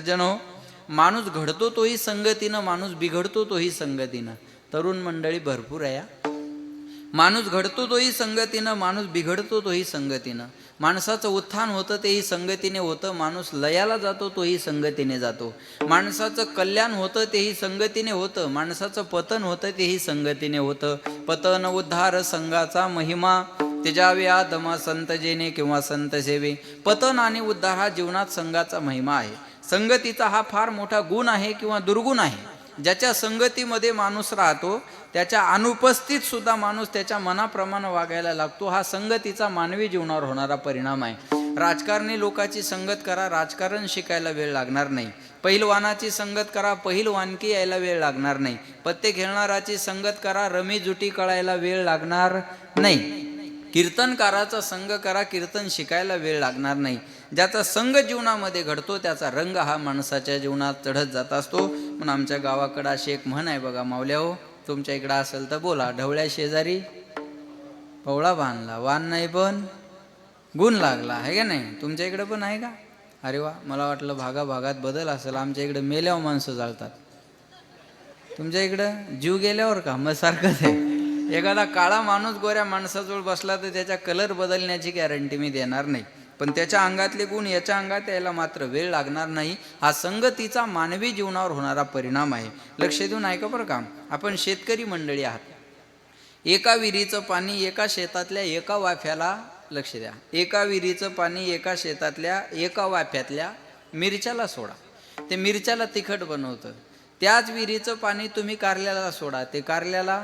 सज्जनो, माणूस घडतो तोही संगतीनं, माणूस बिघडतो तोही संगतीनं. तरुण मंडळी भरपूर आहे. माणूस घडतो तोही संगतीनं, माणूस बिघडतो तोही संगतीनं. माणसाचं उत्थान होतं तेही संगतीने होतं, माणूस लयाला जातो तोही संगतीने जातो. माणसाचं कल्याण होतं तेही संगतीने होतं, माणसाचं पतन होतं तेही संगतीने होतं. पतन उद्धार संघाचा महिमा, तेजावे आदमा संत जेने किंवा संत सेवे. पतन आणि उद्धार हा जीवनात संघाचा महिमा आहे. संगतीचा हा फार मोठा गुण आहे किंवा दुर्गुण आहे. ज्याच्या संगतीमध्ये माणूस राहतो त्याच्या अनुपस्थित सुद्धा माणूस त्याच्या मनाप्रमाणे वागायला लागतो. हा संगतीचा मानवी जीवनावर होणारा परिणाम आहे. राजकारणी लोकांची संगत करा, राजकारण शिकायला वेळ लागणार नाही. पहिलवानाची संगत करा, पहिलवानकी यायला वेळ लागणार नाही. पत्ते खेळणाराची संगत करा, रमी जुटी कळायला वेळ लागणार नाही. कीर्तनकाराचा संग करा, कीर्तन शिकायला वेळ लागणार नाही. ज्याचा संघ जीवनामध्ये घडतो त्याचा रंग हा माणसाच्या जीवनात चढत जात असतो. म्हणून आमच्या गावाकडं अशी एक म्हण आहे बघा, मावल्या हो, तुमच्या इकडं असेल तर बोला. ढवळ्या शेजारी पवळा बांधला, वान नाही पण गुण लागला, आहे का नाही? तुमच्या इकडं पण आहे का? अरे वा, मला वाटलं भागाभागात बदल असेल. आमच्या इकडं मेल्यावर माणसं जाळतात, तुमच्या इकडं जीव गेल्यावर का? मग सारखंच आहे. एखादा काळा माणूस गोऱ्या माणसाजवळ बसला तर त्याच्या कलर बदलण्याची गॅरंटी मी देणार नाही, पण त्याच्या अंगातले गुण याच्या अंगात यायला मात्र वेळ लागणार नाही. हा संगतीचा मानवी जीवनावर होणारा परिणाम आहे. लक्ष देऊन ऐका बरं का. आपण शेतकरी मंडळी आहात. एका विहिरीचं पाणी एका शेतातल्या एका वाफ्याला, लक्ष द्या, एका विहिरीचं पाणी एका शेतातल्या एका वाफ्यातल्या मिरच्याला सोडा, ते मिरच्याला तिखट बनवतं. त्याच विहिरीचं पाणी तुम्ही कारल्याला सोडा, ते कारल्याला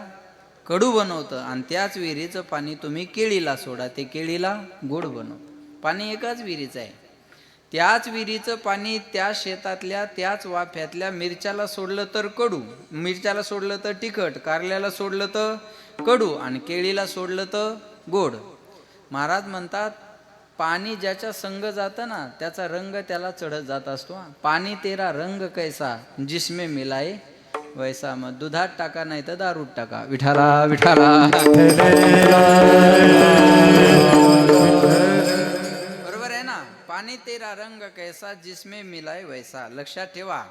कडू बनवतं. आणि त्याच विहिरीचं पाणी तुम्ही केळीला सोडा, ते केळीला गोड बनवतं. पाणी एकाच विहिरीचं आहे. त्याच विहिरीचं पाणी त्या शेतातल्या त्याच वाफ्यातल्या मिरच्याला सोडलं तर कडू, मिरच्याला सोडलं तर तिखट, कारल्याला सोडलं तर कडू, आणि केळीला सोडलं तर गोड. महाराज म्हणतात, पाणी ज्याच्या संग जातं ना त्याचा रंग त्याला चढत जात असतो. पाणी तेरा रंग कैसा जिसमें मिलाए वैसा. मग दुधात टाका नाही तर दारूत टाका. विठाला विठाला. बरोबर आहे ना? पाणी तेरा रंग कैसा जिसमें मिलाए वैसा. लक्षात ठेवा,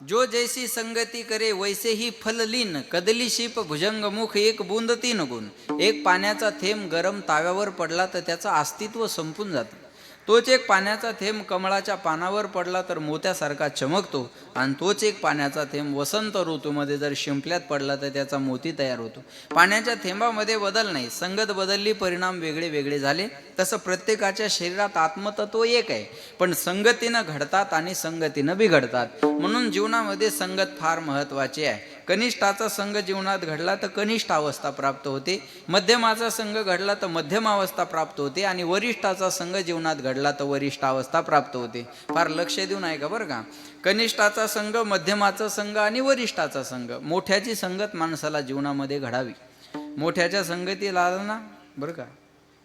जो जैसी संगती करे वैसे ही फल लीन. कदली शिप भुजंग मुख एक बूंद तीन गुण. एक पाण्याचा थेंब गरम ताव्यावर पडला तर त्याचं अस्तित्व संपून जातं. तोच एक पाण्याचा थेंब कमळाच्या पानावर पडला तर मोत्यासारखा चमकतो. आणि तोच एक पाण्याचा थेंब वसंत ऋतूमध्ये जर शिंपल्यात पडला तर त्याचा मोती तयार होतो. पाण्याच्या थेंबामध्ये बदल नाही, संगत बदलली, परिणाम वेगळे वेगळे झाले. तसं प्रत्येकाच्या शरीरात आत्मतत्व एक आहे, पण संगतीनं घडतात आणि संगतीनं बिघडतात. म्हणून जीवनामध्ये संगत फार महत्त्वाची आहे. कनिष्ठाचा संघ जीवनात घडला तर कनिष्ठ अवस्था प्राप्त होते, मध्यमाचा संघ घडला तर मध्यम अवस्था प्राप्त होते, आणि वरिष्ठाचा संघ जीवनात घडला तर वरिष्ठ अवस्था प्राप्त होते. फार लक्ष देऊन ऐका बरं का. कनिष्ठाचा संघ, मध्यमाचा संघ आणि वरिष्ठाचा संघ. मोठ्याची संगत माणसाला जीवनामध्ये घडावी. मोठ्याच्या संगतीत आलं ना बरं का,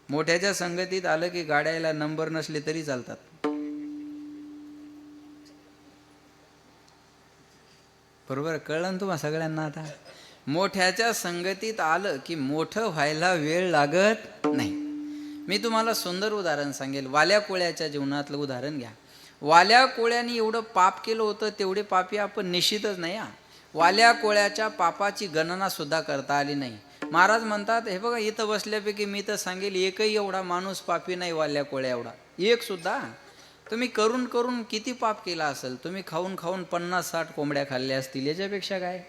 मोठ्याच्या संगतीत आलं की गाड्याला नंबर नसले तरी चालतात. बरोबर कळलं ना तुम्हाला सगळ्यांना? आता मोठ्याच्या संगतीत आलं की मोठं व्हायला वेळ लागत नाही. मी तुम्हाला सुंदर उदाहरण सांगेल. वाल्या कोळ्याच्या जीवनातलं उदाहरण घ्या. वाल्या कोळ्याने एवढं पाप केलं होतं तेवढे पापी आपण निश्चितच नाही. वाल्या कोळ्याच्या पापाची गणना सुद्धा करता आली नाही. महाराज म्हणतात, हे बघा इथं बसल्यापैकी मी तर सांगेल एकही एवढा माणूस पापी नाही वाल्या कोळ्या एवढा, एक सुद्धा. तुम्ही करून करून किती पाप केला असेल. तुम्ही खाऊन खाऊन 50-60 कोंबड्या खाल्ल्या असतील, याच्यापेक्षा काय?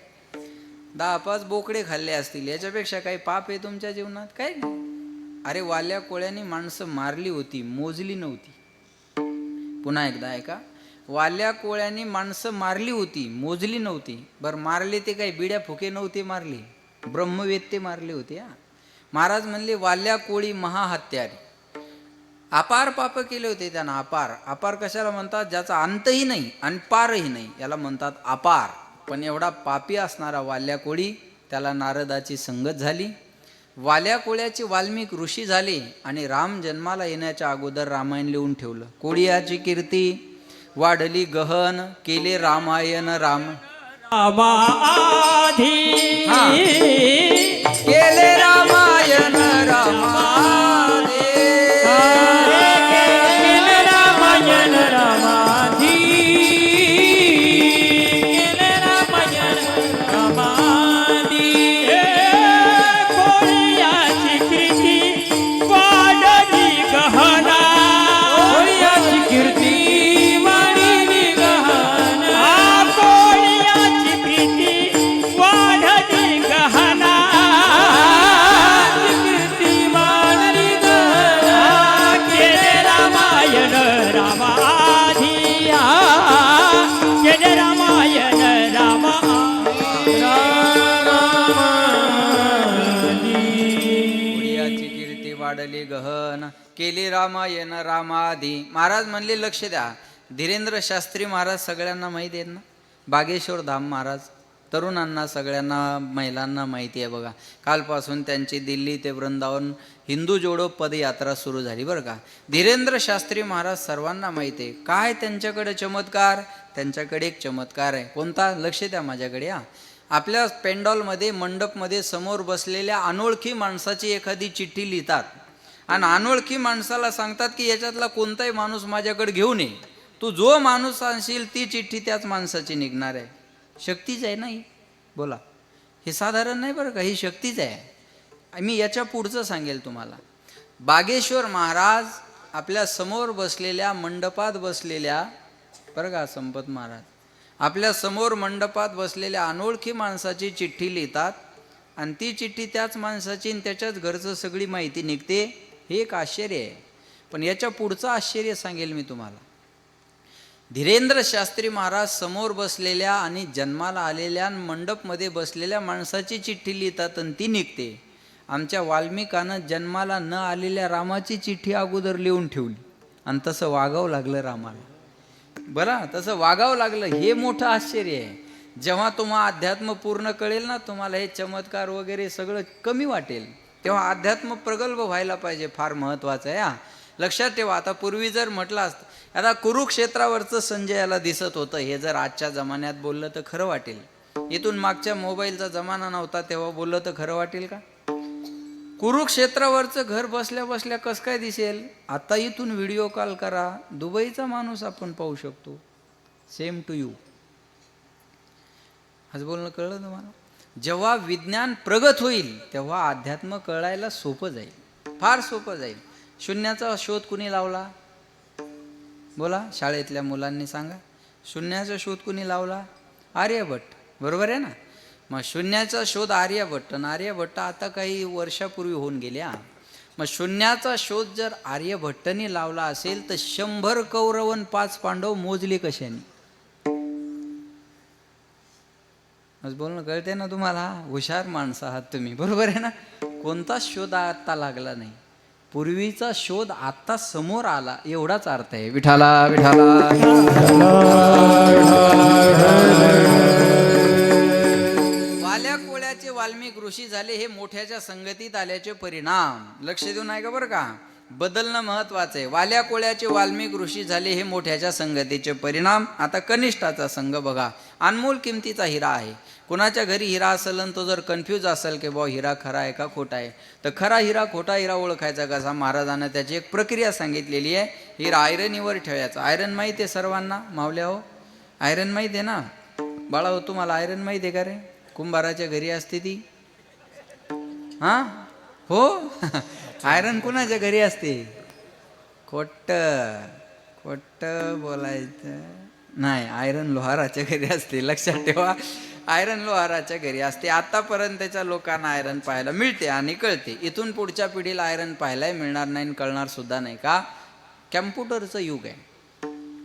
10-5 बोकडे खाल्ले असतील, याच्यापेक्षा काही पाप आहे तुमच्या जीवनात? काय नाही. अरे वाल्या कोळ्यांनी माणसं मारली होती, मोजली नव्हती. पुन्हा एकदा ऐका, वाल्या कोळ्यांनी माणसं मारली होती, मोजली नव्हती. बरं मारले ते काही बिड्या फुके नव्हते मारले, ब्रह्मवेत्ते मारले होते. महाराज म्हणले वाल्या कोळी महाहत्यारी. अपार पाप केले होते त्यानं. अपार. अपार कशाला म्हणतात? ज्याचा अंतही नाही आणि पारही नाही, याला म्हणतात अपार. पण एवढा पापी असणारा वाल्या कोळी, त्याला नारदाची संगत झाली. वाल्या कोळ्याचे वाल्मिक ऋषी झाले आणि राम जन्माला येण्याच्या अगोदर रामायण लिहून ठेवलं. कोळीयाची कीर्ती वाढली गहन, केले रामायण राम आधी केले रामायण रामादे. रामायण रामाधी गहन, केली रामायण रामादी. महाराज म्हणले लक्ष द्या, धीरेंद्र शास्त्री महाराज सगळ्यांना माहिती आहेत ना, बागेश्वर धाम महाराज तरुणांना सगळ्यांना महिलांना माहिती आहे बघा. कालपासून त्यांची दिल्ली ते वृंदावन हिंदू जोडो पदयात्रा सुरू झाली बरं का. धीरेंद्र शास्त्री महाराज सर्वांना माहिती आहे. काय त्यांच्याकडे चमत्कार, त्यांच्याकडे एक चमत्कार आहे. कोणता? लक्ष द्या माझ्याकडे. आपल्या पेंडॉलमध्ये मंडपमध्ये समोर बसलेल्या अनोळखी माणसाची एखादी चिठ्ठी लिहितात आणि अनोळखी माणसाला सांगतात की याच्यातला कोणताही माणूस माझ्याकडे घेऊन ये, तू जो माणूस आणशील ती चिठ्ठी त्याच माणसाची निघणार आहे. शक्तीच आहे ना ही, बोला. हे साधारण नाही बरं का, ही शक्तीच आहे. मी याच्या पुढचं सांगेल तुम्हाला. बागेश्वर महाराज आपल्या समोर बसलेल्या मंडपात बसलेल्या बरं का, संपत महाराज आपल्या समोर मंडपात बसलेल्या अनोळखी माणसाची चिठ्ठी लिहितात आणि ती चिठ्ठी त्याच माणसाची आणि त्याच्याच घरचं सगळी माहिती निघते. हे एक आश्चर्य आहे. पण याच्या पुढचं आश्चर्य सांगेल मी तुम्हाला. धीरेंद्र शास्त्री महाराज समोर बसलेल्या आणि जन्माला आलेल्या मंडपमध्ये बसलेल्या माणसाची चिठ्ठी लिहितात आणि ती निघते. आमच्या वाल्मिकानं जन्माला न आलेल्या रामाची चिठ्ठी अगोदर लिहून ठेवली आणि तसं वागावं लागलं रामाला. बरं, तसं वागावं लागलं. हे मोठं आश्चर्य आहे. जेव्हा तुम्हा अध्यात्म पूर्ण कळेल ना, तुम्हाला हे चमत्कार वगैरे सगळं कमी वाटेल. तेव्हा अध्यात्म प्रगल्भ व्हायला पाहिजे, फार महत्त्वाचं आहे. लक्षात ठेवा. आता पूर्वी जर म्हटलं असतं, आता कुरुक्षेत्रावरचं संजयाला दिसत होतं, हे जर आजच्या जमान्यात बोललं तर खरं वाटेल. इथून मागच्या मोबाईलचा जमाना नव्हता तेव्हा बोललं तर खरं वाटेल का? कुरुक्षेत्रावरचं घर बसल्या बसल्या कसं काय दिसेल? आता इथून व्हिडिओ कॉल करा, दुबईचा माणूस आपण पाहू शकतो. Same to you. आज बोलणं कळलं तुम्हाला? जेव्हा विज्ञान प्रगत होईल तेव्हा अध्यात्म कळायला सोपं जाईल, फार सोपं जाईल. शून्याचा शोध कुणी लावला? बोला, शाळेतल्या मुलांनी सांगा. शून्याचा शोध कुणी लावला? आर्यभट्ट, बरोबर आहे ना? मग शून्याचा शोध आर्यभट्ट, आणि आर्यभट्ट आता काही वर्षापूर्वी होऊन गेल्या. मग शून्याचा शोध जर आर्यभट्टने लावला असेल तर 100 कौरव आणि 5 पांडव मोजले कशाने? आज बोलणं कळते ना तुम्हाला? हुशार माणसं आहात तुम्ही, बरोबर आहे ना? कोणताच शोध आता लागला नाही. पूर्वीचा शोध आता समोर आला, एवढाच अर्थ आहे. विठाला विठाला. वाल्या कोळ्याचे वाल्मिक ऋषी झाले हे मोठ्याच्या संगतीत आल्याचे परिणाम. लक्ष देऊ नाही का बरं का? बदलणं महत्वाचं आहे. वाल्या कोळ्याचे वाल्मिक ऋषी झाले हे मोठ्याच्या संगतीचे परिणाम. आता कनिष्ठाचा संघ बघा, अनमोल किमतीचा हिरा आहे. कुणाच्या घरी हिरा असेल आणि तो जर कन्फ्यूज असेल की बुवा हिरा खरा आहे का खोटा आहे, तर खरा हिरा खोटा हिरा ओळखायचा कसा? महाराजांना त्याची एक प्रक्रिया सांगितलेली आहे. हिरा आयरनीवर ठेवायचा. आयरन माहिती आहे सर्वांना? मावल्या हो, आयरन माहिती आहे ना? बाळा हो, तुम्हाला आयरन माहिती आहे का रे? कुंभाराच्या घरी असते ती. हां हो. आयरन कुणाच्या घरी असते? खोट खोट बोलायचं नाही, आयरन लोहाराच्या घरी असते. लक्षात ठेवा, आयरन लोहाराच्या घरी असते. आतापर्यंतच्या लोकांना आयरन पाहायला मिळते आणि कळते. इथून पुढच्या पिढीला आयरन पाहायलाही मिळणार नाही, कळणार सुद्धा नाही. का? कॅम्प्युटरचं युग आहे.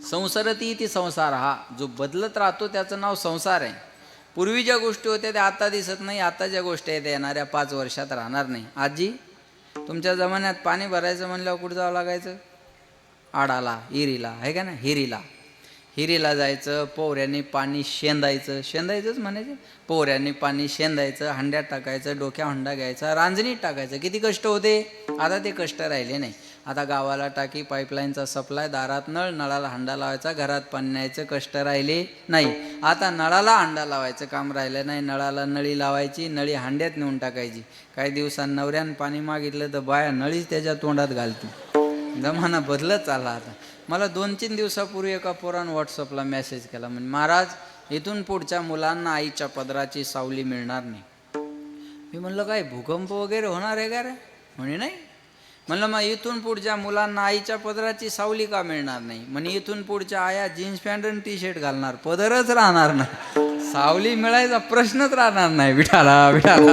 संसारती ती संसार, हा जो बदलत राहतो त्याचं नाव संसार आहे. पूर्वी ज्या गोष्टी होत्या त्या आता दिसत नाही, आता ज्या गोष्टी आहेत येणाऱ्या 5 वर्षात राहणार नाही. आजी, तुमच्या जमान्यात पाणी भरायचं म्हणल्यावर कुठं जावं लागायचं? आडाला, हिरीला, आहे का ना? हिरीला जायचं, पोहऱ्यांनी पाणी शेंदायचं, शेंदायचंच म्हणायचं. पोहऱ्यांनी पाणी शेंदायचं, हंड्यात टाकायचं, डोक्या हंडा घ्यायचा, रांजणीत टाकायचं. किती कष्ट होते. आता ते कष्ट राहिले नाही. आता गावाला टाकी, पाईपलाईनचा सप्लाय, दारात नळ, नळाला हंडा लावायचा, घरात पाणी न्यायचं, कष्ट राहिले नाही. आता नळाला हंडा लावायचं काम राहिलं नाही. नळाला नळी लावायची, नळी हांड्यात नेऊन टाकायची. काही दिवसांनी नवऱ्यानं पाणी मागितलं तर बाया नळीच त्याच्या तोंडात घालते. जमाना बदलत चालला आता. मला 2-3 दिवसापूर्वी एका पोरानं व्हॉट्सअपला मेसेज केला, म्हणजे महाराज इथून पुढच्या मुलांना आईच्या पदराची सावली मिळणार नाही. मी म्हणलं काय भूकंप वगैरे होणार आहे का रे? म्हणे नाही. म्हणलं मग इथून पुढच्या मुलांना आईच्या पदराची सावली का मिळणार नाही? म्हणे इथून पुढच्या आया जीन्स पॅन्ट आणि टी शर्ट घालणार, पदरच राहणार नाही, सावली मिळायचा प्रश्नच राहणार नाही. विठाला विठाला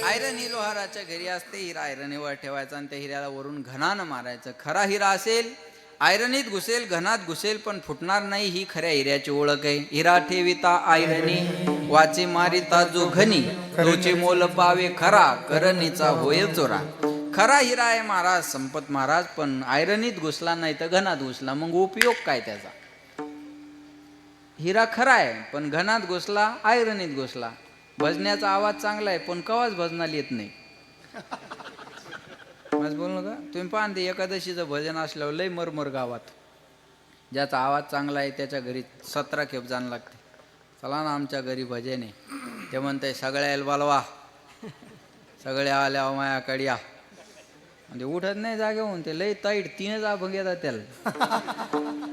आयरन ही लोहाराच्या घरी असते. हिरा आयरनीवर ठेवायचा आणि त्या हिऱ्याला वरून घणानं मारायचं. खरा हिरा असेल आयरनीत घुसेल, घनात घुसेल, पण फुटणार नाही. ही खऱ्या हिऱ्याची ओळख आहे. हिरा ठेविता आयरणी वाचे मारिता जो घनी तोचे मोल पावे खरा करणीचा होय चोरा. खरा हिरा आहे महाराज संपत महाराज, पण आयरनीत घुसला नाही तर घनात घुसला, मग उपयोग काय त्याचा? हिरा खरा आहे पण घनात घुसला, आयरनीत घुसला. भजण्याचा आवाज चांगला आहे पण कवाच भजनाला येत नाही. माझं बोलू नका. तुम्ही पाहा ते एकादशीचं भजन असल्यावर लय मरमर गावात. ज्याचा आवाज चांगला आहे त्याच्या घरी 17 खेप जाणं लागते. चला ना आमच्या घरी भजन आहे. ते म्हणते सगळ्या बोलवा, सगळे आल्या मायाकडे या. म्हणजे उठत नाही जागेहून, ते लय ताईट 3च अभंग येतात त्याला.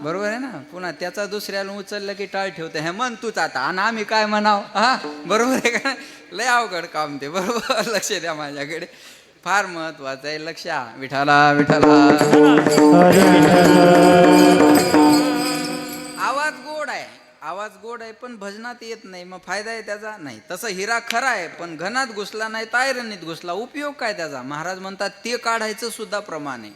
बरोबर आहे ना. पुन्हा त्याचा दुसऱ्याला उचललं की टाळ ठेवते, हे म्हण तूच आता, आणि आम्ही काय म्हणाव. हा बरोबर आहे का? लय अवघड काम ते. बरोबर, लक्ष द्या माझ्याकडे, फार महत्वाचं आहे. लक्ष. विठाला विठाला. आवाज गोड आहे, आवाज गोड आहे पण भजनात येत नाही, मग फायदा आहे त्याचा? नाही. तसं हिरा खरा आहे पण घनात घुसला नाही तर आयरनीत घुसला, उपयोग काय त्याचा? महाराज म्हणतात ते काढायचं सुद्धा प्रमाण आहे.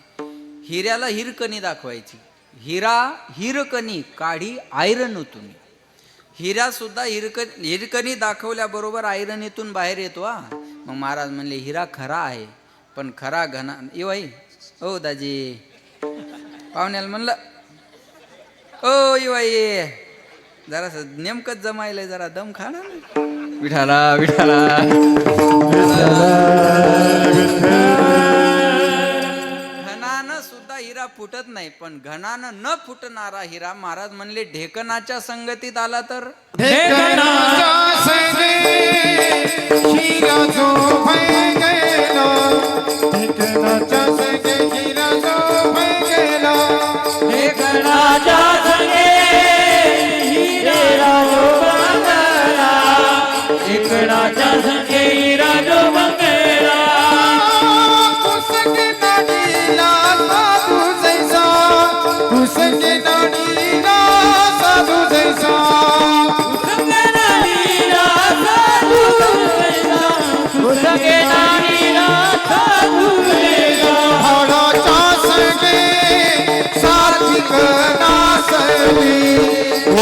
हिऱ्याला हिरकणी दाखवायची. हिरा हिरकणी काढी आयरनतून. हिरा सुद्धा हिरकणी दाखवल्याबरोबर आयरनीतून बाहेर येतो. मग महाराज म्हणले हिरा खरा आहे पण खरा घना. ये बाई, ओ दाजी, पाहुण्याला म्हणलं ओ ये बाई, जरा नेमकंच जमायलंय, जरा दम खा ना. विठाला विठाला. घनानं सुद्धा हिरा फुटत नाही, पण घनानं न फुटणारा हिरा महाराज म्हणले ढेकणाच्या संगतीत आला तर.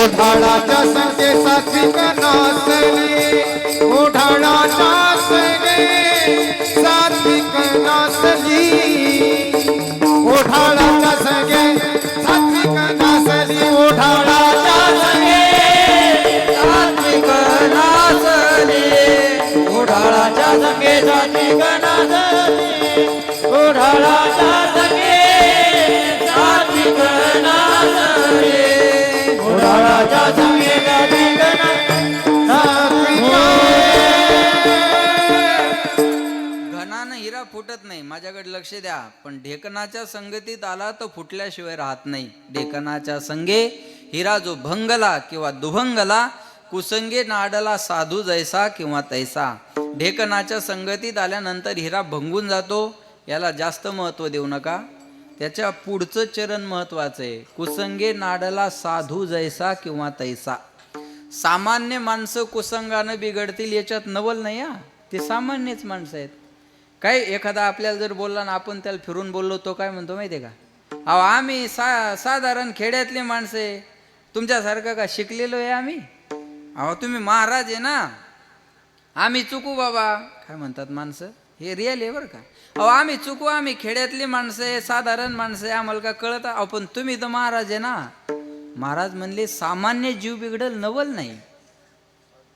ओढाळाच्या संगे सात्विक नासली, ओढाळाच्या संगे सात्विक नासली, ओढाळाच्या संगे सात्विक नासली, ओढाळाच्या संगे सात्विक नासली, ओढाळाच्या संगे सात्विक नासली, ओढाळाच्या संगे सात्विक नासली, ओढाळाच्या संगे सात्विक नासली. घनानं हिरा फुटत नाही, माझ्याकडे लक्ष द्या. पण ढेकणाच्या संगतीत आला तर फुटल्याशिवाय राहत नाही. ढेकणाच्या संगे हिरा जो भंगला किंवा दुभंगला, कुसंगे नाडला साधू जैसा किंवा तैसा. ढेकणाच्या संगतीत आल्यानंतर हिरा भंगून जातो. याला जास्त महत्व देऊ नका, त्याच्या पुढचं चरण महत्वाचं आहे. कुसंगे नाडला साधू जैसा किंवा तैसा. सामान्य माणसं कुसंगानं बिघडतील याच्यात नवल नाही. ते सामान्यच माणसं आहेत. काय एखादा आपल्याला जर बोलला ना, आपण त्याला फिरून बोललो, तो काय म्हणतो माहिती आहे का? अहो आम्ही साधारण खेड्यातले माणसं आहे, तुमच्यासारखं का शिकलेलो आहे आम्ही? अहो तुम्ही महाराज आहे ना, आम्ही चुकू बाबा. काय म्हणतात माणसं, हे रिअल आहे बरं का. अहो आम्ही चुकू, आम्ही खेड्यातली माणसं आहे, साधारण माणसं आहे, आम्हाला का कळत? अहो पण तुम्ही तर महाराज आहे ना. महाराज म्हणले सामान्य जीव बिघडल नवल नाही.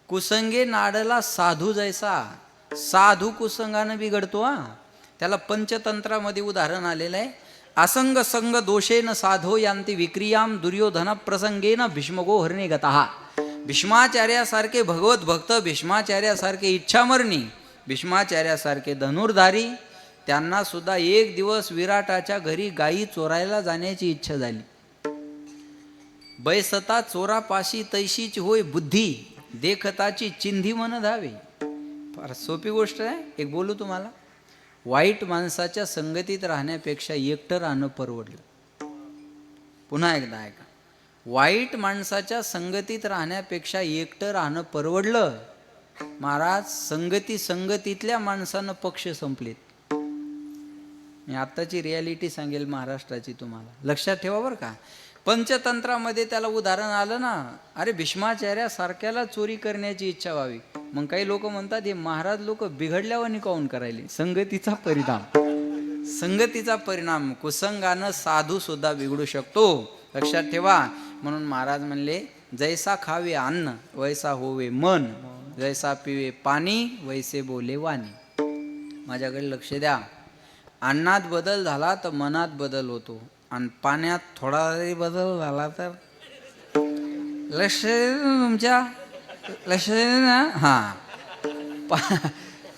कुसंगे नाडला साधू जैसा. साधू कुसंगानं बिघडतो. त्याला पंचतंत्रामध्ये उदाहरण आलेलं आहे. असंग संग दोषेन साधो यांती विक्रियाम दुर्योधन प्रसंगेन भीष्मगो हरणे गतः. भीष्माचार्यासारखे भगवत भक्त, भीष्माचार्यासारखे इच्छामरणी, भीष्माचार्यासारखे धनुर्धारी, त्यांना सुद्धा एक दिवस विराटाच्या घरी गायी चोरायला जाण्याची इच्छा झाली. बैसता चोरापाशी तैशीची होय बुद्धी, देखताची चिंधी मन धावे. फार सोपी गोष्ट आहे. एक बोलू तुम्हाला, वाईट माणसाच्या संगतीत राहण्यापेक्षा एकटं राहणं परवडलं. पुन्हा एकदा ऐका, वाईट माणसाच्या संगतीत राहण्यापेक्षा एकटं राहणं परवडलं. महाराज संगतीतल्या माणसानं पक्ष संपलेत. मी आत्ताची रियालिटी सांगेल महाराष्ट्राची तुम्हाला, लक्षात ठेवा बरं का. पंचतंत्रामध्ये त्याला उदाहरण आलं ना, अरे भीष्माचार्यासारख्याला चोरी करण्याची इच्छा व्हावी. मग काही लोक म्हणतात हे महाराज लोक बिघडल्यावानी काऊन करायले. संगतीचा परिणाम, संगतीचा परिणाम. कुसंगानं साधू सुद्धा बिघडू शकतो, लक्षात ठेवा. म्हणून महाराज म्हणले, जैसा खावे अन्न वैसा होवे मन, जैसा पिवे पाणी वैसे बोले वाणी. माझ्याकडे लक्ष द्या. अन्नात बदल झाला तर मनात बदल होतो, आणि पाण्यात थोडा जरी बदल झाला तर लक्ष तुमच्या लक्ष ना. हां,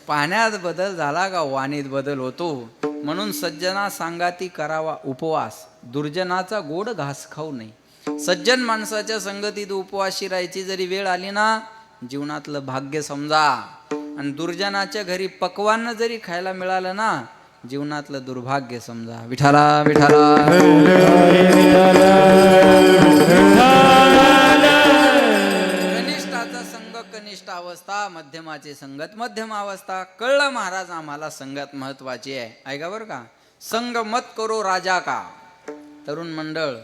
पाण्यात बदल झाला का वाणीत बदल होतो. म्हणून सज्जना सांगाती करावा उपवास, दुर्जनाचा गोड घास खाऊ नये. सज्जन माणसाच्या संगतीत उपवाशी राहायची जरी वेळ आली ना, जीवनातलं भाग्य समजा. आणि दुर्जनाच्या घरी पक्वान्न जरी खायला मिळालं ना, जीवनातलं दुर्भाग्य समजा. विठाला विठाला. कनिष्ठाचा संग कनिष्ठ अवस्था, मध्यमाची संगत मध्यम अवस्था. कळलं महाराज आम्हाला संगत महत्वाची आहे. ऐका बरं का. संग मत करो राजा का. तरुण मंडळ,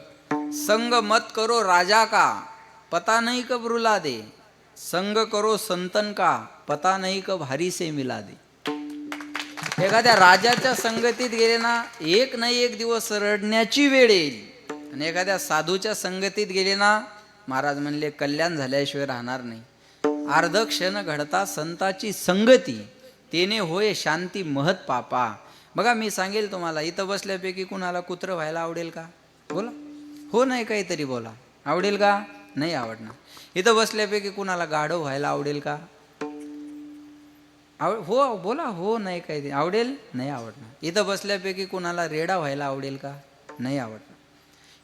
संग मत करो राजा का, पता नहीं कब रुला दे. संग करो संतन का, पता नहीं कब हरी से मिला दे. एखाद्या राजाच्या संगतीत गेले ना, एक नाही एक दिवस रडण्याची वेळ येईल. आणि एखाद्या साधूच्या संगतीत गेले ना, महाराज म्हणले कल्याण झाल्याशिवाय राहणार नाही. अर्ध क्षण घडता संताची संगती, तेने होय शांती महत पापा. बघा मी सांगेल तुम्हाला, इथं बसल्यापैकी कुणाला कुत्र व्हायला आवडेल का. बोला हो, नाही काहीतरी बोला. आवडेल का. नाही आवडणार. इथं बसल्यापैकी कुणाला गाढव व्हायला आवडेल का. हो बोला. हो नाही काहीतरी आवडेल. नाही आवडणार. इथं बसल्यापैकी कुणाला रेडा व्हायला आवडेल का. नाही आवडणार.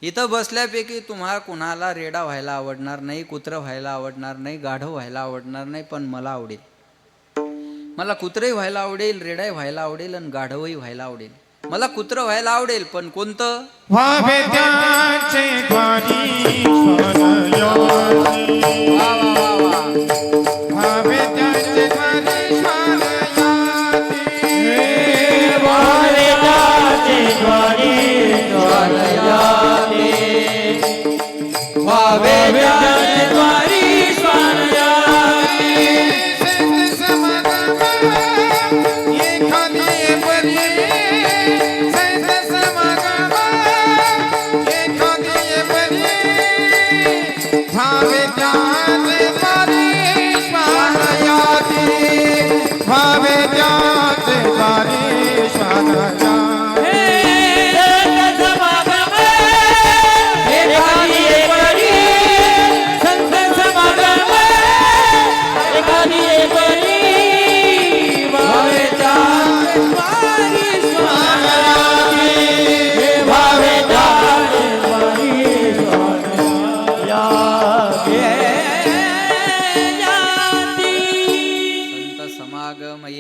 इथं बसल्यापैकी तुम्हाला कुणाला रेडा व्हायला आवडणार नाही, कुत्र व्हायला आवडणार नाही, गाढव व्हायला आवडणार नाही. पण मला आवडेल. मला कुत्रही व्हायला आवडेल, रेडाही व्हायला आवडेल, आणि गाढवही व्हायला आवडेल. मला कुत्र व्हायला आवडेल, पण कोणतं. व्हावे त्याचे द्वारी वा वा वा वा. व्हावे त्याचे द्वारी व्हावे त्याचे द्वारी व्हावे त्याचे द्वारी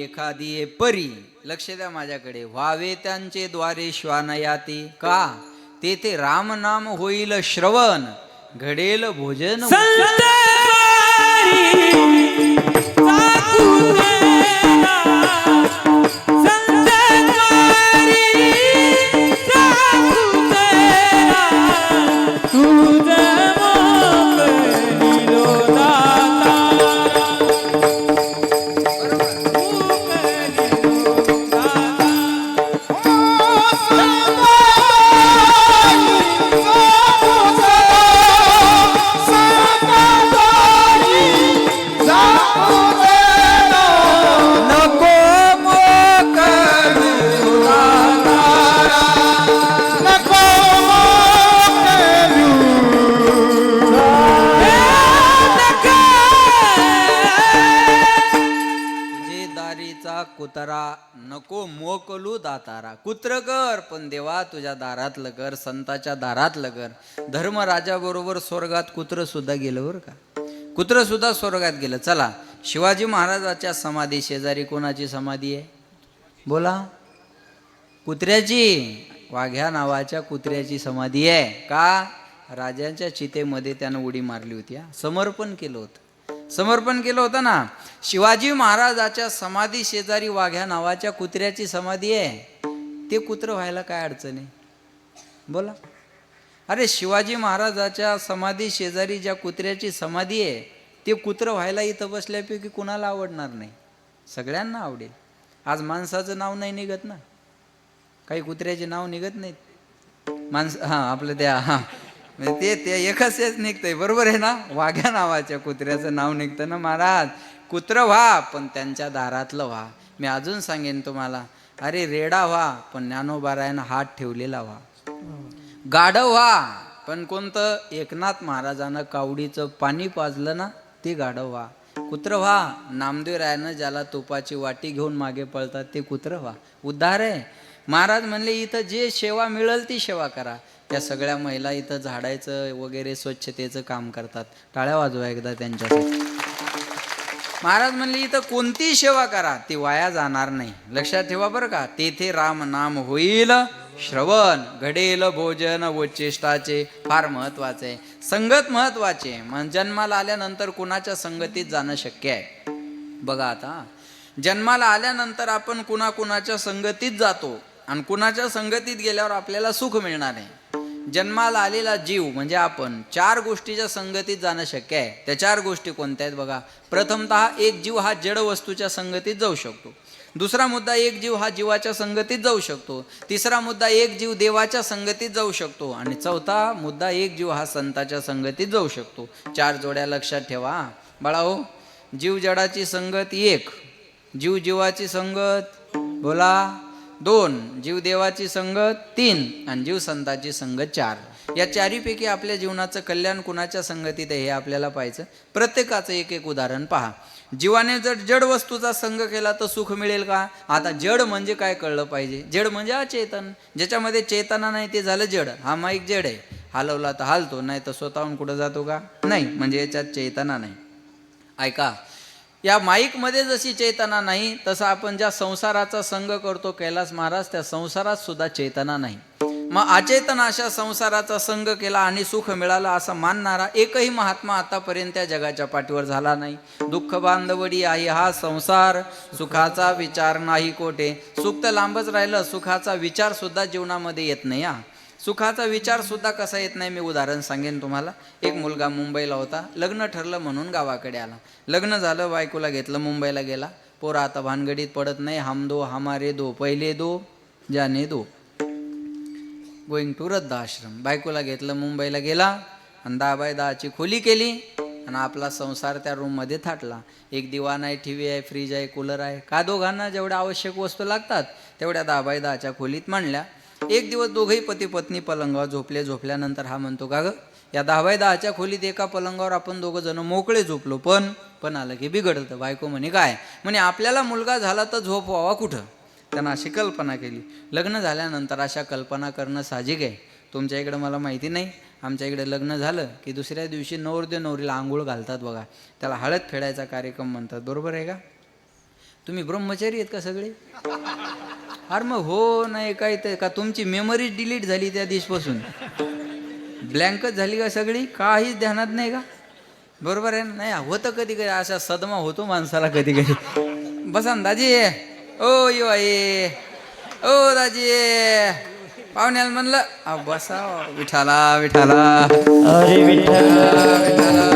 एखादी परी. लक्ष द्या माझ्याकडे. व्हावे त्यांचे द्वारे श्वानयाती का, तेथे राम नाम होईल श्रवण, घडेल भोजन. कुत्रा नको मोकलू दातारा. कुत्र कर पण देवा तुझ्या दारातलं कर, संताच्या दारातलं कर. धर्मराजाबरोबर स्वर्गात कुत्र सुद्धा गेलं बरं का. कुत्र सुद्धा स्वर्गात गेलं. चला, शिवाजी महाराजाच्या समाधी शेजारी कोणाची समाधी आहे. बोला. कुत्र्याची. वाघ्या नावाच्या कुत्र्याची समाधी आहे. का. राजांच्या चितेमध्ये त्यानं उडी मारली होती. समर्पण केलं होतं. समर्पण केलं होतं ना. शिवाजी महाराजाच्या समाधी शेजारी वाघ्या नावाच्या कुत्र्याची समाधी आहे. ते कुत्र व्हायला काय अडचण आहे. बोला. अरे शिवाजी महाराजाच्या समाधी शेजारी ज्या कुत्र्याची समाधी आहे ते कुत्रं व्हायला इथं बसल्यापैकी कुणाला आवडणार नाही? सगळ्यांना आवडेल. आज माणसाचं नाव नाही निघत ना, काही कुत्र्याचे नाव निघत नाहीत. हां आपलं त्या ते एकच निघतंय, बरोबर आहे ना. वाघ्या नावाच्या कुत्र्याचं नाव निघतं ना. महाराज कुत्रं व्हा पण त्यांच्या दारातलं व्हा. मी अजून सांगेन तुम्हाला, अरे रेडा व्हा पण ज्ञानोबारायानं हात ठेवलेला व्हा. गाढव व्हा पण कोणतं? एकनाथ महाराजानं कावडीचं पाणी पाजलं ना ते गाढव व्हा. कुत्रं व्हा नामदेवरायानं ज्याला तुपाची वाटी घेऊन मागे पळतात ते कुत्रं व्हा. उद्धार आहे. महाराज म्हणले इथं जे सेवा मिळेल ती सेवा करा. त्या सगळ्या महिला इथं झाडायचं वगैरे स्वच्छतेचं काम करतात. टाळ्या वाजवा एकदा त्यांच्यासाठी. महाराज म्हणले इथं कोणतीही सेवा करा ती वाया जाणार नाही. लक्षात ठेवा बरं का. तेथे राम नाम होईल श्रवण, घडेल भोजन व चेष्टाचे. फार महत्वाचे. संगत महत्वाचे. म्हणजे जन्माला आल्यानंतर कुणाच्या संगतीत जाणं शक्य आहे? बघा आता जन्माला आल्यानंतर आपण कुणाच्या संगतीत जातो आणि कुणाच्या संगतीत गेल्यावर आपल्याला सुख मिळणार आहे. जन्माला आलेला जीव म्हणजे आपण 4 गोष्टीच्या संगतीत जाणं शक्य आहे. त्या 4 गोष्टी कोणत्या आहेत बघा. प्रथमतः एक जीव हा जड वस्तूच्या संगतीत जाऊ शकतो. दुसरा मुद्दा, एक जीव हा जीवाच्या संगतीत जाऊ शकतो. तिसरा मुद्दा, एक जीव देवाच्या संगतीत जाऊ शकतो. आणि चौथा मुद्दा, एक जीव हा संताच्या संगतीत जाऊ शकतो. 4 जोड्या लक्षात ठेवा बाळाओ. जीव जडाची संगत 1, जीव जीवाची संगत बोला 2, जीव देवाची संगत 3 आणि जीव संताची संगत 4. या 4पैकी आपल्या जीवनाचं कल्याण कुणाच्या संगतीत आहे हे आपल्याला पाहायचं. प्रत्येकाचं एक उदाहरण पहा. जीवाने जर जड वस्तूचा संग केला तर सुख मिळेल का? आता जड म्हणजे काय कळलं पाहिजे. जड म्हणजे अचेतन. ज्याच्यामध्ये चेतना नाही ते झालं जड. हा माईक जड आहे, हलवला तर हालतो, नाही तर स्वतःहून कुठं जातो का? नाही. म्हणजे याच्यात चेतना नाही. ऐका, या माईकमध्ये जशी चेतना नाही तसं आपण ज्या संसाराचा संग करतो कैलास महाराज, त्या संसारात सुद्धा चेतना नाही. मग अचेतन अशा संसाराचा संग केला आणि सुख मिळालं असं मानणारा एकही महात्मा आतापर्यंत त्या जगाच्या पाठीवर झाला नाही. दुःख बांधवडी आहे हा संसार, सुखाचा विचार नाही कोठे. सुख तर लांबच राहिलं, सुखाचा विचार सुद्धा जीवनामध्ये येत नाही. सुखाचा विचार सुद्धा कसा येत नाही मी उदाहरण सांगेन तुम्हाला. एक मुलगा मुंबईला होता, लग्न ठरलं म्हणून गावाकडे आला. लग्न झालं, बायकोला घेतलं, मुंबईला गेला. पोरा आता भानगडीत पडत नाही. हम दो हमारे दो, पहिले दो जाने दो, गोईंग टू वृद्धाश्रम. बायकोला घेतलं, मुंबईला गेला आणि 10x10ची खोली केली आणि आपला संसार त्या रूममध्ये थाटला. एक दिवाण आहे, टी व्ही आहे, फ्रीज आहे, कूलर आहे. का दोघांना जेवढ्या आवश्यक वस्तू लागतात तेवढ्या 10x10च्या खोलीत मांडल्या. एक दिवस दोघंही पती पत्नी पलंगावर झोपले. झोपल्यानंतर हा म्हणतो, का ग या 10x10च्या खोलीत एका पलंगावर आपण 2 जण मोकळे झोपलो, पण आलं की बिघडतं. बायको म्हणे काय? म्हणे आपल्याला मुलगा झाला तर झोप व्हावा कुठं. त्यांना अशी कल्पना केली. लग्न झाल्यानंतर अशा कल्पना करणं साहजिक आहे. तुमच्या इकडं मला माहिती नाही, आमच्या इकडे लग्न झालं की दुसऱ्या दिवशी नवरदेव नवरीला आंघोळ घालतात बघा. त्याला हळद फेडायचा कार्यक्रम म्हणतात. बरोबर आहे का? तुम्ही ब्रह्मचारी आहेत का सगळे? अरे मग हो नाही काय ते का तुमची मेमरी डिलीट झाली त्या दिवसपासून? ब्लँकच झाली का सगळी? काहीच ध्यानात नाही का? बरोबर आहे ना? नाही होतं कधी कधी असा सदमा होतो माणसाला कधी कधी. बसा ना दाजी. ओ यो आहे, ओ दाजी. पाहुण्याला म्हणलं बसा. विठाला विठाला, अरे विठ्ठल विठाला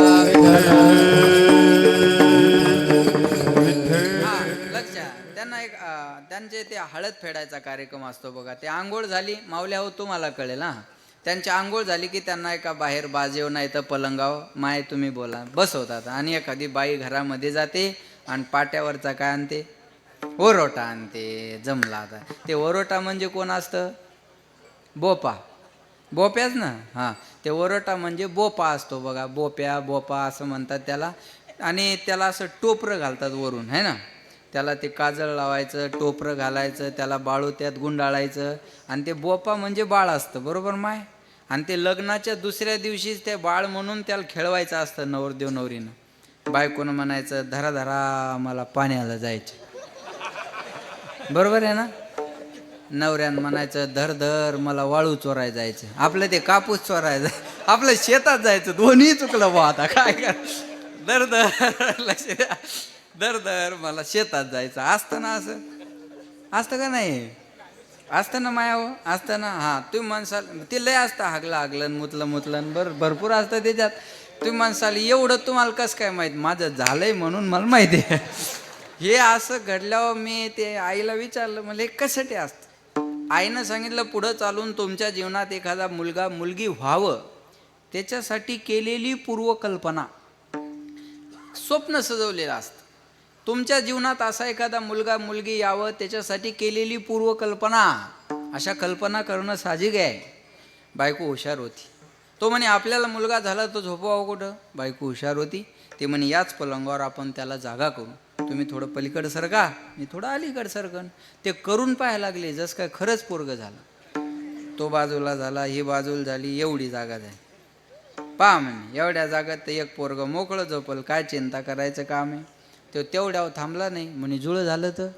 त्यांना एक त्यांचे ते हळद फेडायचा कार्यक्रम असतो बघा. ते आंघोळ झाली, मावल्या हो तुम्हाला कळेल हा. त्यांची आंघोळ झाली की त्यांना एका बाहेर बाजेव नाही तर पलंगाव माय तुम्ही बोला बसवतात. आणि एखादी बाई घरामध्ये जाते आणि पाट्यावरचा काय आणते? ओरोटा आणते. जमला आता. ते ओरोटा म्हणजे कोण असतं? बोपा. बोप्याच ना. हां, ते ओरोटा म्हणजे बोपा असतो बघा. बोपा असं म्हणतात त्याला. आणि त्याला असं टोपरं घालतात वरून, है ना. त्याला ते काजळ लावायचं, टोपरं घालायचं, त्याला बाळू त्यात गुंडाळायचं. आणि ते बोपा म्हणजे बाळ असतं, बरोबर माय. आणि ते लग्नाच्या दुसऱ्या दिवशीच ते बाळ म्हणून त्याला खेळवायचं असतं नवरदेव नवरीनं. बायकोनं म्हणायचं धरा धरा मला पाण्याला जायचं, बरोबर आहे ना. नवऱ्यानं म्हणायचं धर धर मला वाळू चोराय जायचं. आपलं ते कापूस चोरायचं, आपलं शेतात जायचं. दोन्ही चुकलं बा. आता काय कर. धर धर लक्ष द्या, धर धर मला शेतात जायचं. असतं ना, असं असतं का नाही? असतं ना माया हो, असतं ना. हां, तुम्ही म्हणसाल ते लय असतं, हागलं मुतलं भरपूर असतं त्याच्यात. तुम्ही म्हणसाल एवढं तुम्हाला कसं काय माहीत? माझं झालंय म्हणून मला माहिती आहे. हे असं घडल्यावर मी ते आईला विचारलं, म्हणलं हे कशासाठी असतं? आईनं सांगितलं, पुढं चालून तुमच्या जीवनात एखादा मुलगा मुलगी व्हावं त्याच्यासाठी केलेली पूर्वकल्पना, स्वप्न सजवलेलं असतं. तुमच्या जीवनात असा एखादा मुलगा मुलगी यावं त्याच्यासाठी केलेली पूर्वकल्पना, अशा कल्पना करणं साहजिक आहे. बायको हुशार होती. तो म्हणे आपल्याला मुलगा झाला तो झोपवावं कुठं? बायको हुशार होती. ते म्हणे याच पलंगावर आपण त्याला जागा करू, तुम्ही थोडं पलीकडं सरका, मी थोडं अलीकडं सरकन. ते करून पाहायला लागले, जसं काय खरंच पोरगं झालं. तो बाजूला झाला, ही बाजूला झाली, एवढी जागा झाली. पहा म्हणे एवढ्या जागात तर एक पोरगं मोकळं झोपल, काय चिंता करायचं काम आहे? तो तेवढ्यावर थांबला नाही. म्हणे जुळं झालं तर?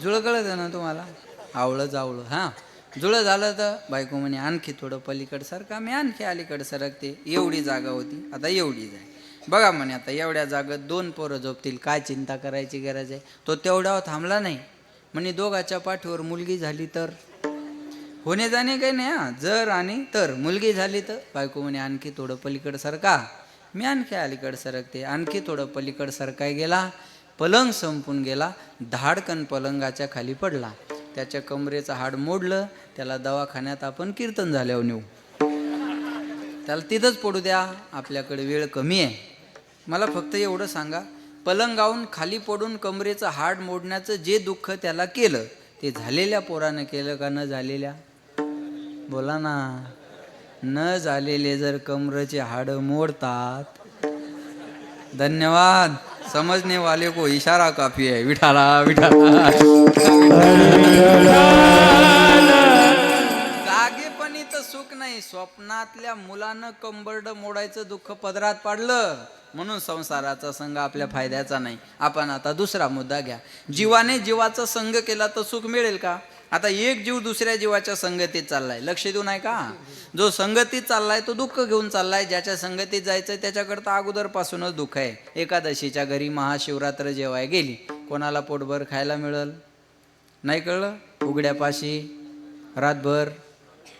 जुळं कळतं ना तुम्हाला, आवळं जावळं. हां, जुळं झालं तर? बायको म्हणे आणखी थोडं पलीकडं सरका, मी आणखी अलीकडं सरकते. एवढी जागा होती, आता एवढी जाय. बघा म्हणे आता एवढ्या जागेत 2 पोरं झोपतील, काय चिंता करायची गरज आहे? तो तेवढ्यावर थांबला नाही. म्हणे दोघाच्या पाठीवर मुलगी झाली तर? होणे जाणे काही नाही, हां, जर आणि तर. मुलगी झाली तर? बायको म्हणे आणखी थोडं पलीकडं सरका, मी आणखी अलीकडं सरकते. आणखी थोडं पलीकडं सरकाय गेला, पलंग संपून गेला. धाडकन पलंगाच्या खाली पडला. त्याच्या कमरेचं हाड मोडलं. त्याला दवाखान्यात आपण कीर्तन झाल्यावर नेऊ. त्याला तिथंच पडू द्या, आपल्याकडे वेळ कमी आहे. मला फक्त एवढं सांगा, पलंगावून खाली पडून कमरेचं हाड मोडण्याचं जे दुःख त्याला केलं ते झालेल्या पोरानं केलं का न झालेल्या? बोला ना. न झालेले जर कमरेचे हाड मोडतात, धन्यवाद, समजने वाले को इशारा काफी है. विठाला विठाला. जागेपणी तर सुख नाही, स्वप्नातल्या मुलानं कंबरड मोडायचं दुःख पदरात पाडलं म्हणून संसाराचा संग आपल्या फायद्याचा नाही. आपण आता दुसरा मुद्दा घ्या. जीवाने जीवाचा संग केला तर सुख मिळेल का? आता एक जीव दुसऱ्या जीवाच्या संगतीत चाललाय, लक्ष देऊ नाही का? जो संगतीत चाललाय तो दुःख घेऊन चाललाय. ज्याच्या संगतीत जायचंय त्याच्याकरता अगोदरपासूनच दुःख आहे. एकादशीच्या घरी महाशिवरात्र जेवाय गेली, कोणाला पोटभर खायला मिळल? नाही कळलं? उघड्यापाशी रातभर,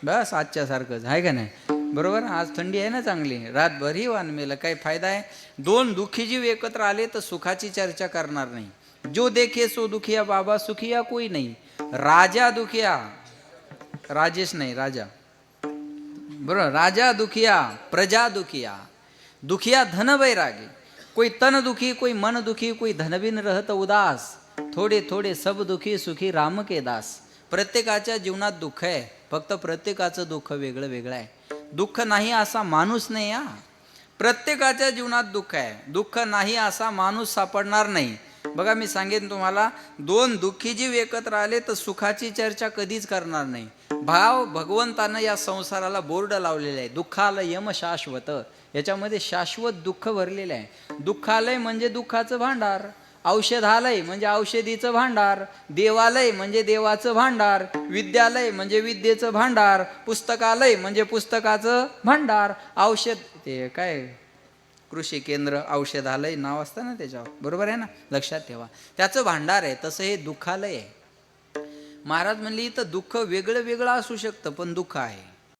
बस आजच्या सारखंच आहे का नाही? बरोबर. आज थंडी आहे ना चांगली, रातभर ही वान मेलं, काही फायदा आहे? 2 दुःखी जीव एकत्र आले तर सुखाची चर्चा करणार नाही. जो देखे सो दुखिया बाबा, सुखिया कोई नाही. राजा दुखिया, राजेश नाही राजा, बरोबर. राजा दुखिया, प्रजा दुखिया. दुखिया धन बैरागी, कोई तन दुखी, कोई मन दुखी, कोई धनबिन रहत उदास. थोडे थोडे सब दुखी, सुखी राम के दास. प्रत्येकाच्या जीवनात दुःख आहे, फक्त प्रत्येकाचं दुःख वेगळं वेगळं आहे. दुःख नाही असा माणूस नाही. हा, प्रत्येकाच्या जीवनात दुःख आहे. दुःख नाही असा माणूस सापडणार नाही. बघा मी सांगेन तुम्हाला, 2 दुःखी जीव एकत्र आले तर सुखाची चर्चा कधीच करणार नाही. भाव भगवंतानं या संसाराला बोर्ड लावलेला आहे, दुःखाला यम शाश्वत. याच्यामध्ये शाश्वत दुःख भरलेलं आहे. दुःखालय म्हणजे दुःखाचं भांडार, औषधालय म्हणजे औषधीचं भांडार, देवालय म्हणजे देवाचं भांडार, विद्यालय म्हणजे विद्येचं भांडार, पुस्तकालय म्हणजे पुस्तकाचं भांडार, औषध ते काय कृषी केंद्र औषधालय नाव असतं ना त्याच्यावर, बरोबर आहे ना? लक्षात ठेवा, त्याचं भांडार आहे. तसं हे दुःखालय आहे. महाराज म्हणले इथं दुःख वेगळं वेगळं असू शकतं पण दुःख आहे.